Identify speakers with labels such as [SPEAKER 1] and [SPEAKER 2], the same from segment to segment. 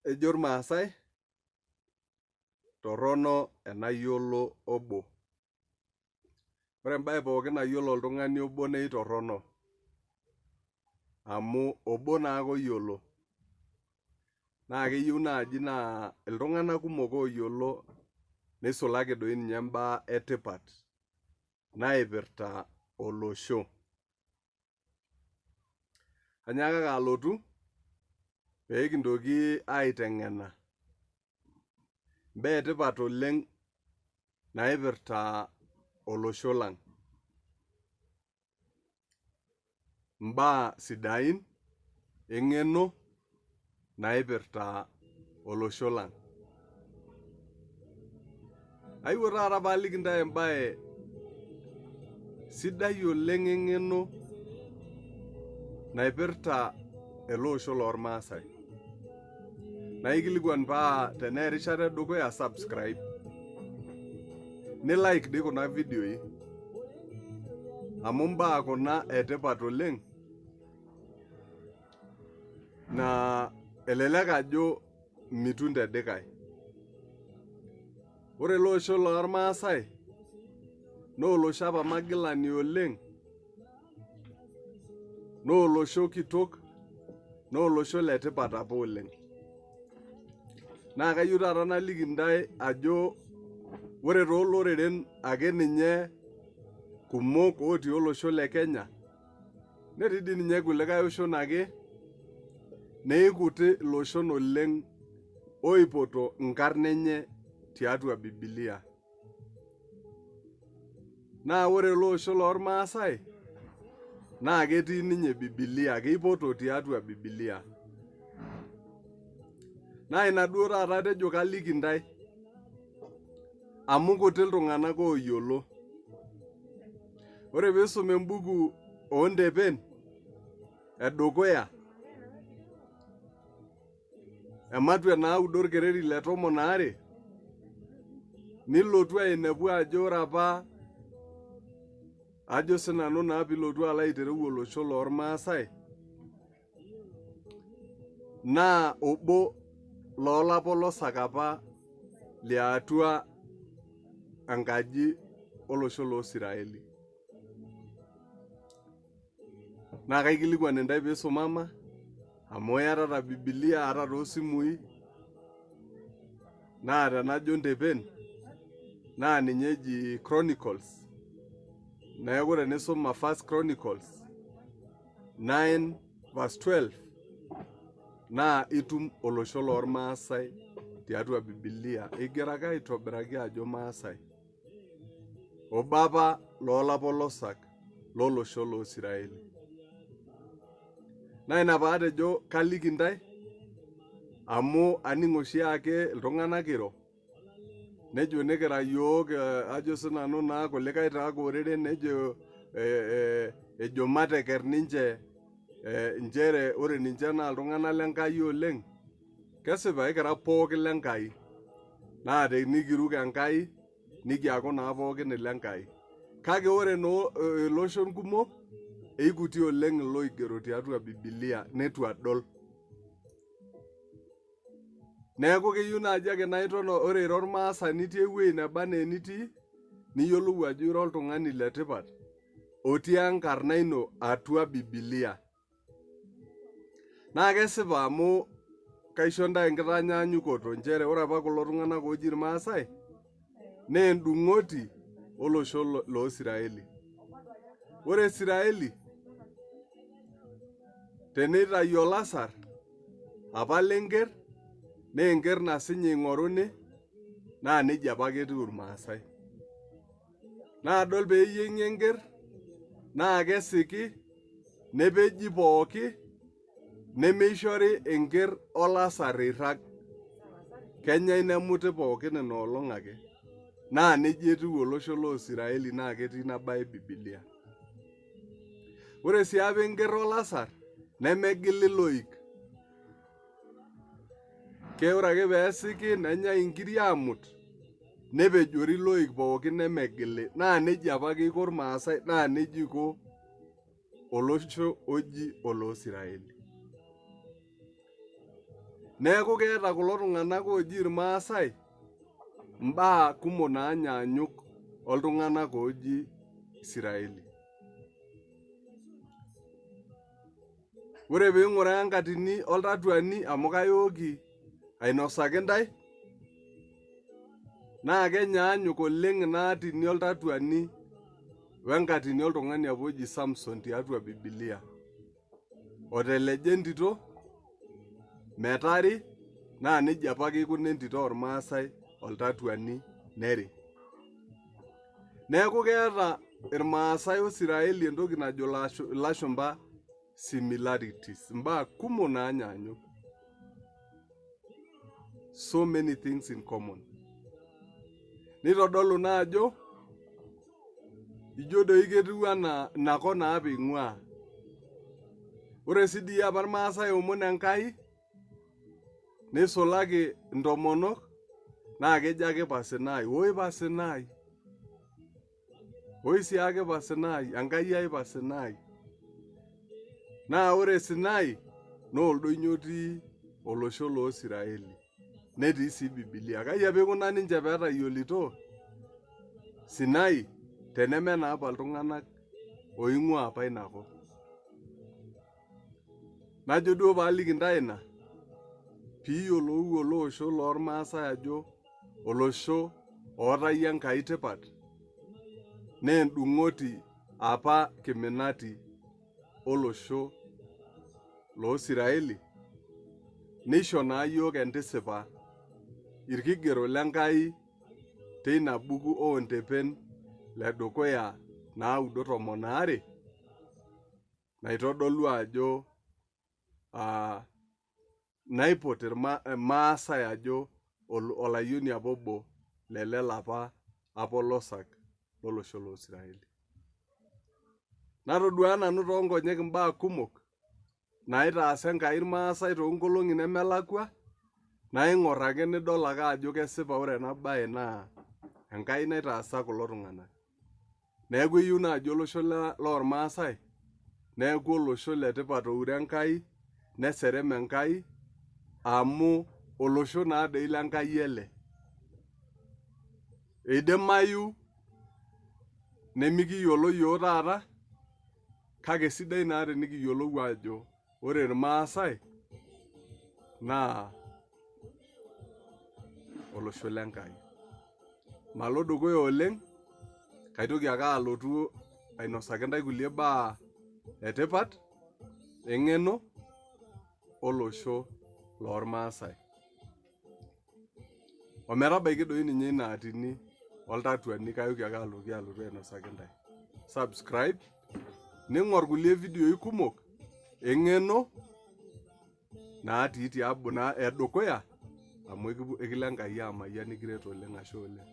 [SPEAKER 1] Ejo irmaasai torrono enayiolo obo. Ore embaye pookin nayiolo oltung'ani obo nei torrono. Amu obo naake oyiolo. Naa keyieu naaji naa iltung'anak kumok oyiolo neisulaki doi ninye mbaa etipat naipirta olosho. Anyaakaki alotu pee kintoki aiteng'ena mbaa etipat oleng naipirta olosho lang'. Mbaa sidain eng'eno naipirta olosho lang'. Aewuo taata paaliki ntae embaye sidai oleng eng'eno naipirta ele osho lormaasai. Naikilikuan paa tenaa erishata edukuya subscribe. Nilike dii kuna videoi. Amu mbaa kuna etipat oleng naa elelek ajo mitu ntedikae. Ore ele osho lormaasai naa olosho apa magilani oleng, naa olosho kitok, naa olosho letipat apa oleng. Naa kayieu taata naliki ntae ajo ore tooloreren ake ninye kumok otii olosho le Kenya, netii dii ninye kulikae oshon ake, neikuti iloshon oleng oipoto nkarn enye tiatua Biblia. Naa ore ele osho lormaasai naa ketii ninye Biblia, keipoto tiatua Biblia. Naa ina duo taata atejo kaliki ntae, amu kuti iltung'anak oyiolo. Ore piisum embuku oondepen edukuya, ematwe naudo orkereri le 12, nilotu ainepu ajo ore apa ajo sinanu naa pilotu alo aitereu olosho lormaasai, naa obo loolapolosak apa liatua enkaji olosho loosiraeli. Naa kaikilikuan intae piisumama, amu iyatata Biblia ata toosimui, naa tenajo ndepen naa ninye eji Chronicles. Neeku tenisuma 1Chronicles 9:12 naa itum olosho lormaasai tiatua Biblia. Igero ake aitobiraki ajo Maasai. Obo apa loolapolosak lolosho loosiraeli. Naa ina paatejo kaliki ntae, amu aning' oshiake iltung'anak iro, nejo nikira yiok ajo sinanu naa kulikae taake oreren nejo ejo mateker ninche nchere ore ninche naa iltung'anak lenkai oleng. Kesipa ikira pookin lenkai. Naa tenikiruk Enkai nikiaku naa pookin ilenkai. Kake ore iloshon kumok eikuti oleng iloigero tiatua Biblia netu adol. Neeku keyieu naaji ake naa itono ore ira ormaasani itii ewuei neba enaa enitii, niyiolou ajo ira oltung'ani letipat otii enkarna ino atua Biblia. Naa kesipa amu kaisho ntae enkitanyanyukoto nchere ore apa kulo tung'anak ooji irmaasai naa endung'oti olosho loosiraeli. Ore Israeli teneitayu olasar apa lenker, naa enker nasinye eing'oruni, naa nejia apake etiu irmaasai. Naa adol peeyieng'i enker naa kesiki, nepeji pooki, nemeishori enker olasar eirrag. Kenyai nemuti pookin ina olong' ake. Naa nejia etiu olosho loosiraeli naa ketii ina baye Biblia. Ore sii apa enker olasar nemegili loik. Ore ake peesiki nenyai inkiri aamut, nepejori loik pookin nemegili. Naa nejia apake iko irmaasai, naa nejia iko olosho oji oloosiraeli. Neeku keeta kulo tung'anak oji irmaasai mbaa kumok naanyanyuk oltung'anak oji Israeli. Ore piing'uraa enkatini oltatuani amu kayooki ainosaki ntae, naa kenyaanyuk oleng' ina atini oltatuani wenkatini oltung'ani apa oji Samson tiatua Biblia. Oteleja entito, metari, naa nejia apake ikuna entito ormaasai oltatuani neri. Neeku keeta irmaasai oisiraeli entoki najo ilashumpa similarities, mbaa kumok naanyanyuk. So many things in common. Nitodolu naa ajo ijo doi ketiu anaa inakop naapa eing'ua. Ore sii dii apa irmaasai omon Enkai, nisulaki intomonok, naa kejo ake Pasinai, oi Pasinai, oi siake Pasinai, Enkai ai Pasinai. Naa ore Sinai naa oldoinyio otii olosho loosiraeli, netii sii Biblia. Kai apa ikuna ninche peetayiolito Sinai teneme naapa iltung'anak oing'ua apa inakop. Najo duo paaliki ntae ina, piiyiolou olosho lormaasai ajo olosho ootayie Enkai tipat, naa endung'oti apa kiminati olosho loosiraeli, nisho naa yiok entisipa irkigerot lenkai teina buku oontepen ledukuya 9:12 naitodolu ajo naipot irmaasai ajo olayioni apa obo lele lapa apolosak lolosho loosiraeli. Natodua nanu toonkonyek imbaa kumok naitaasa Enkai irmaasai toonkolong'i nemelakwa, naing'orr ake nidol ake ajo kesipa ore ena baye naa Enkai naitaasa kulo tung'anak. Neeku eyieu naaji olosho loormaasai neeku olosho letipat oure Enkai, neserem Enkai, amu olosho naa doi lenkai ele. Eidimayu nemikiyiolo yiok taata, kake sidai naa tenikiyiolou ajo ore irmaasai naa olosho lenkai. Malo dukuya oleng', kaitoki ake alotu ainosaki ntae kulie baa etipat, eng'eno olosho lormaasai. Ometabaiki doi ninye ina atini oltatuani kayoki ake alotu ainosaki ntae. Subscribe, ning'orr kulie vidioi kumok eng'eno natii tiabuna edukuya, amu ekilo Enkai amayian nikiret oleng', ashe oleng'.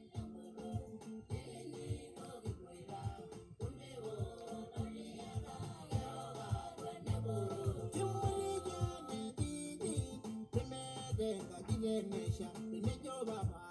[SPEAKER 2] Venga,